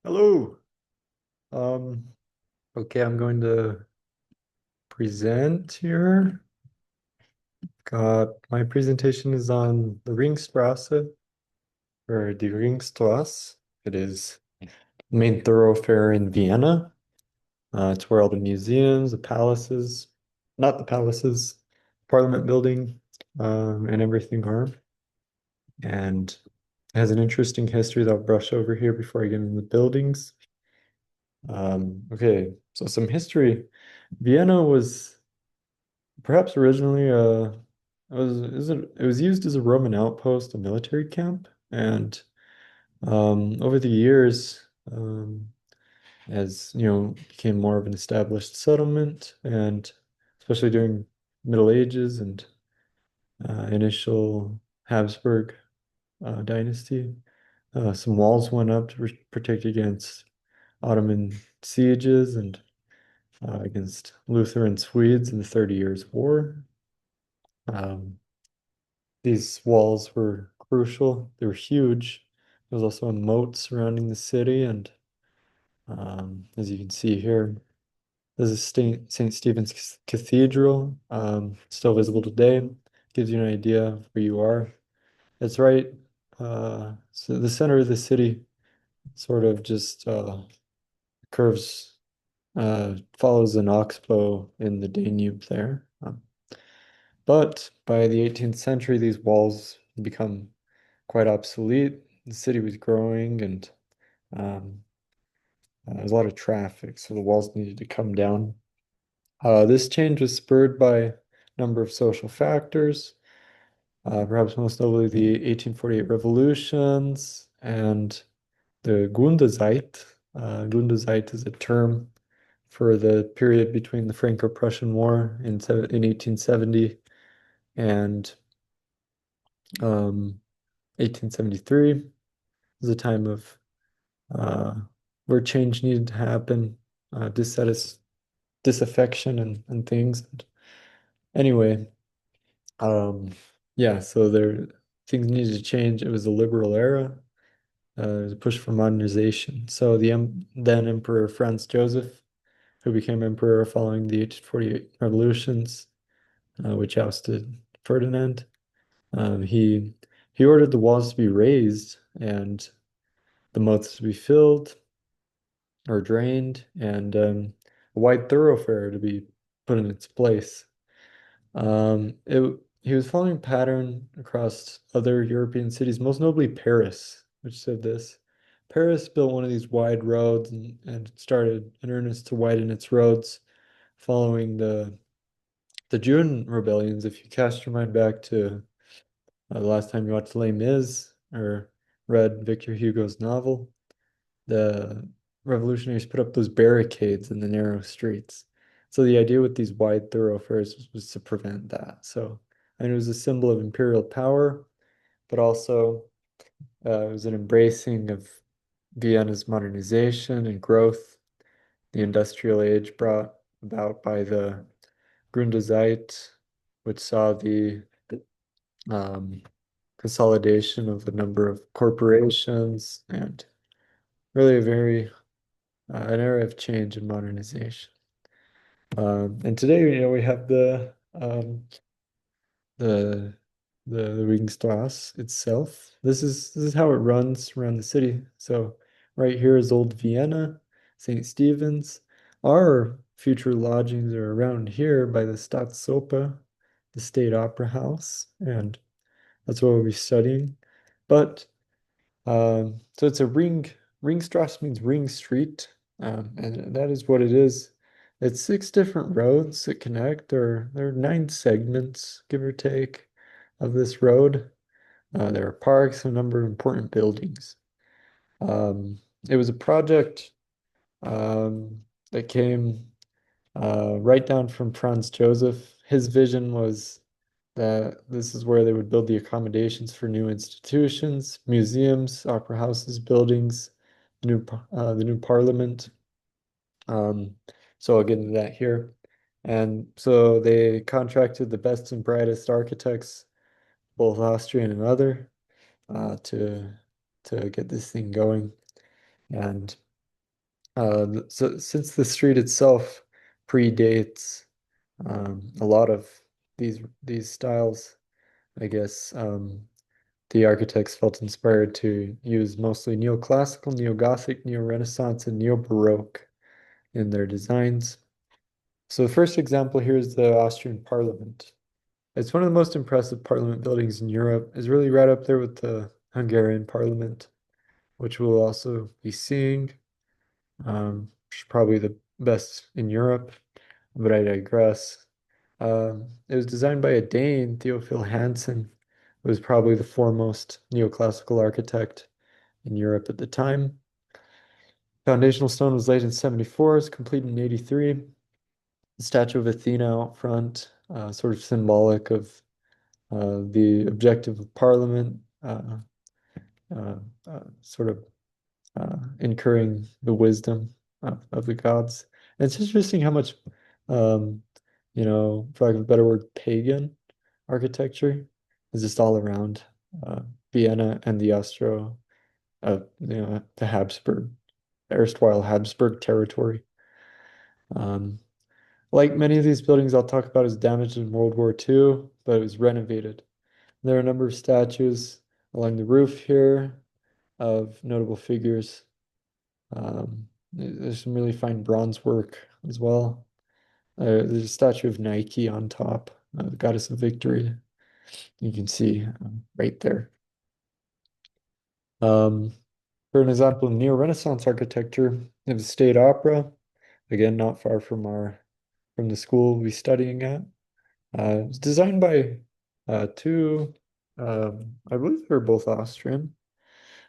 Hello. Um, okay, I'm going to present here. Got my presentation is on the Ringstraße or the Ringstraße. It is the main thoroughfare in Vienna. It's where all the museums, the palaces, not the palaces, Parliament building, and everything are. And it has an interesting history that I'll brush over here before I get into the buildings. Okay, so some history. Vienna was perhaps originally it was used as a Roman outpost, a military camp, and over the years, as you know, became more of an established settlement, and especially during Middle Ages and initial Habsburg dynasty, some walls went up to protect against Ottoman sieges and against Lutheran Swedes in the 30 Years' War. Um, These walls were crucial. They were huge. There was also a moat surrounding the city, and as you can see here, this is St. Stephen's Cathedral, still visible today. Gives you an idea of where you are. It's right, so the center of the city sort of just curves, follows an oxbow in the Danube there. But by the 18th century, these walls become quite obsolete. The city was growing and um, there was a lot of traffic, so the walls needed to come down. This change was spurred by a number of social factors, perhaps most notably the 1848 revolutions and the Grundezeit. Grundezeit is a term for the period between the Franco-Prussian War in 1870 and 1873 was a time of uh, where change needed to happen, disaffection and things. Anyway, um, yeah, so things needed to change. It was a liberal era. It was a push for modernization. So then Emperor Franz Joseph, who became emperor following the 1848 revolutions, which ousted Ferdinand, um, he he ordered the walls to be raised and the moats to be filled or drained, and a wide thoroughfare to be put in its place. He was following a pattern across other European cities, most notably Paris, which said this. Paris built one of these wide roads and started in earnest to widen its roads following the June rebellions. If you cast your mind back to the last time you watched Les Mis or read Victor Hugo's novel, the revolutionaries put up those barricades in the narrow streets. So the idea with these wide thoroughfares was to prevent that. So, and it was a symbol of imperial power, but also it was an embracing of Vienna's modernization and growth, the industrial age brought about by the Grundezeit, which saw the um, consolidation of a number of corporations and really a very an era of change and modernization. And today, you know, we have the the Ringstraße itself. This is how it runs around the city. So right here is Old Vienna, St. Stephen's. Our future lodgings are around here by the Staatsoper, the State Opera House, and that's what we'll be studying. But so it's a Ringstrasse means ring street, and that is what it is. It's six different roads that connect. There are nine segments, give or take, of this road. There are parks, a number of important buildings. Um, it was a project that came right down from Franz Joseph. His vision was that this is where they would build the accommodations for new institutions, museums, opera houses, buildings, the new parliament. Um, so I'll get into that here. And so they contracted the best and brightest architects, both Austrian and other, uh, to to get this thing going. And So since the street itself predates a lot of these styles, I guess the architects felt inspired to use mostly neoclassical, neo-Gothic, neo-Renaissance, and neo-Baroque in their designs. So the first example here is the Austrian Parliament. It's one of the most impressive parliament buildings in Europe. It's really right up there with the Hungarian Parliament, which we'll also be seeing. Which is probably the best in Europe, but I digress. It was designed by a Dane, Theophil Hansen, who was probably the foremost neoclassical architect in Europe at the time. Foundational stone was laid in 74, is completed in 83. The statue of Athena out front, sort of symbolic of the objective of Parliament, uh, sort of incurring the wisdom of the gods. And it's interesting how much, um, for lack of a better word, pagan architecture is just all around Vienna and the the Habsburg, erstwhile Habsburg territory. Um, like many of these buildings I'll talk about is damaged in World War II, but it was renovated. There are a number of statues along the roof here of notable figures. There's some really fine bronze work as well. There's a statue of Nike on top, the goddess of victory. You can see right there. Um, for an example, Neo-Renaissance architecture, they have a state opera, again, not far from the school we'll be studying at. It's designed by two, I believe they're both Austrian,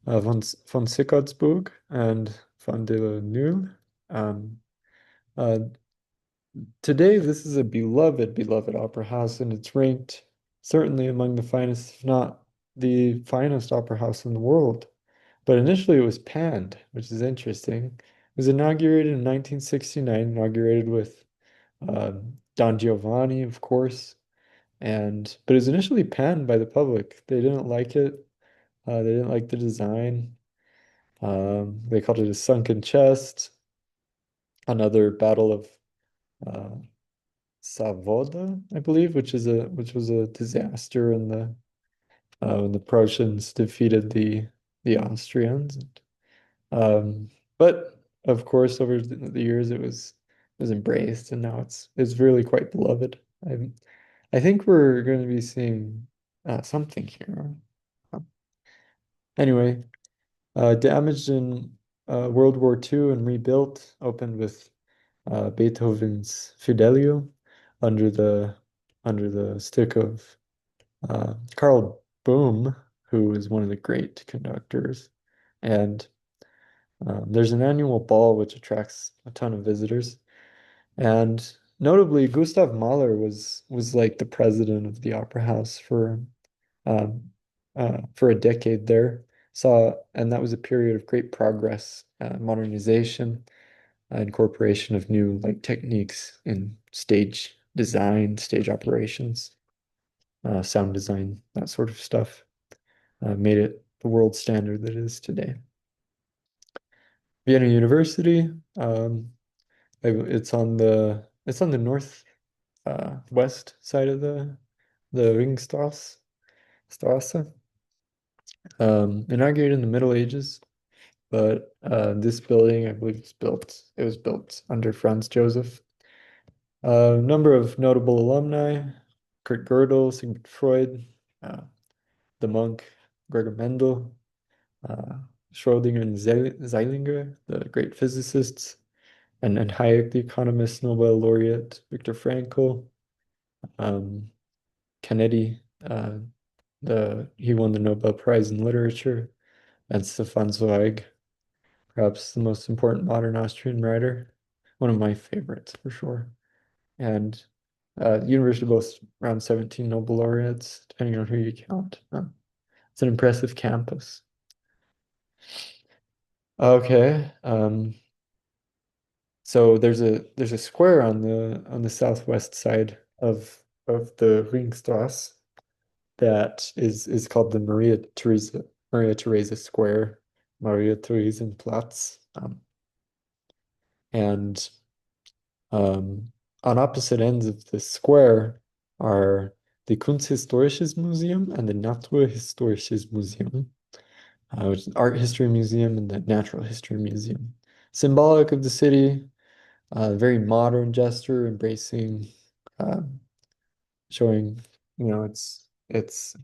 von Sickhardsburg and von de la Nule. Um, uh, Today, this is a beloved opera house, and it's ranked certainly among the finest, if not the finest opera house in the world. But initially, it was panned, which is interesting. It was inaugurated in 1969, inaugurated with Don Giovanni, of course, but it was initially panned by the public. They didn't like it. They didn't like the design. They called it a sunken chest, another battle of uh, Savoda, I believe, which was a disaster in the when the Prussians defeated the Austrians. Um, but of course, over the years, it was embraced, and now it's really quite beloved. I think we're going to be seeing something here. Anyway, damaged in World War II and rebuilt, opened with Beethoven's Fidelio under the under the stick of Carl Bohm, who is one of the great conductors. And there's an annual ball which attracts a ton of visitors. And notably, Gustav Mahler was like the president of the opera house for a decade there. And that was a period of great progress, modernization, incorporation of new like techniques in stage design, stage operations, sound design, that sort of stuff. Made it the world standard that it is today. Vienna University, it's on the north west side of the Ringstraße. Straße. Inaugurated in the Middle Ages, but this building, I believe, it was built under Franz Joseph. A number of notable alumni: Kurt Gödel, Sigmund Freud, uh, the monk Gregor Mendel, uh, Schrödinger and Zeilinger, the great physicists, and Hayek, the economist, Nobel laureate, Viktor Frankl, um, Kennedy, he won the Nobel Prize in Literature, and Stefan Zweig, perhaps the most important modern Austrian writer, one of my favorites for sure. And the university boasts around 17 Nobel laureates, depending on who you count. It's an impressive campus. Okay. So there's a square on the southwest side of the Ringstraße that is called the Maria Theresa Square, Maria Theresenplatz. And um, on opposite ends of the square are the Kunsthistorisches Museum and the Naturhistorisches Museum, which is an art history museum and the natural history museum. Symbolic of the city, very modern gesture, embracing, um, showing, its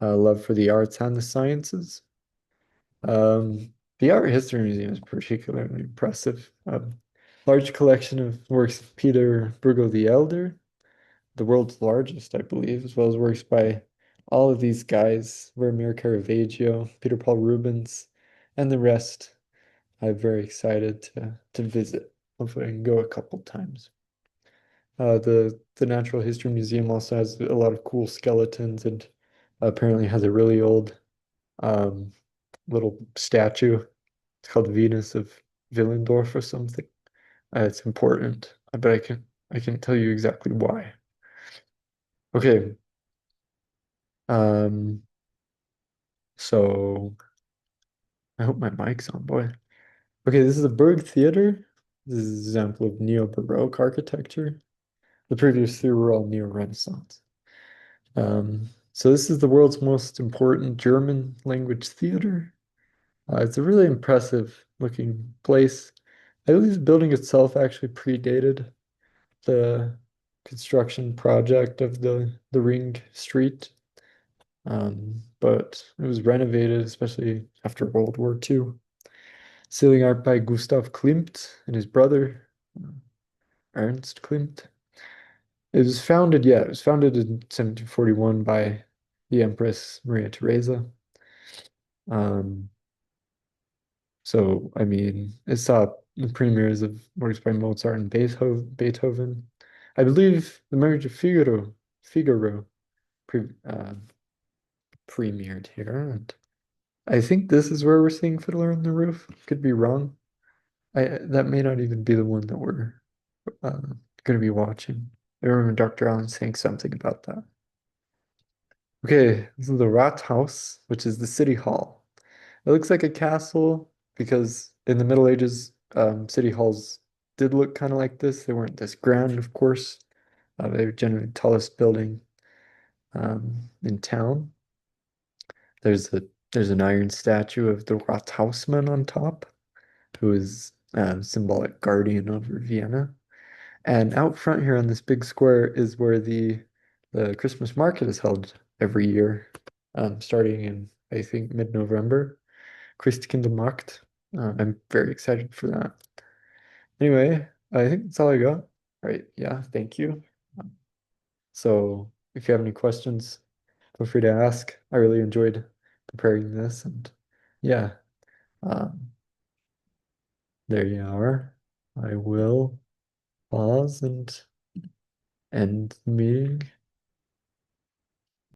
love for the arts and the sciences. The Art History Museum is particularly impressive. Large collection of works of Peter Bruegel the Elder, the world's largest, I believe, as well as works by all of these guys, Vermeer Caravaggio, Peter Paul Rubens, and the rest. I'm very excited to visit. Hopefully I can go a couple times. The Natural History Museum also has a lot of cool skeletons and apparently has a really old um, little statue. It's called Venus of Willendorf or something. It's important, but I can tell you exactly why. Okay, um, so I hope my mic's on, boy. Okay, this is the Burg Theater. This is an example of Neo-Baroque architecture. The previous three were all Neo-Renaissance. So this is the world's most important German language theater. It's a really impressive looking place. I believe the building itself actually predated the construction project of the Ring Street. But it was renovated, especially after World War II. Ceiling art by Gustav Klimt and his brother, uh, Ernst Klimt. It was founded in 1741 by the Empress Maria Theresa. Um, so, I mean, it saw the premieres of works by Mozart and Beethoven. I believe The Marriage of Figaro pre premiered here, and I think this is where we're seeing Fiddler on the Roof. Could be wrong. That may not even be the one that we're uh, going to be watching. I remember Dr. Allen saying something about that. Okay, this is the Rathaus, which is the city hall. It looks like a castle because in the Middle Ages, city halls did look kind of like this. They weren't this grand, of course. They were generally the tallest building in town. There's a there's an iron statue of the Rathausmann on top, who is symbolic guardian over Vienna. And out front here on this big square is where the Christmas market is held every year, starting in I think mid-November. Christkindlmarkt. I'm very excited for that. Anyway, I think that's all I got. All right, yeah, thank you. So if you have any questions, feel free to ask. I really enjoyed preparing this, and yeah, um, there you are. I will pause and end the meeting.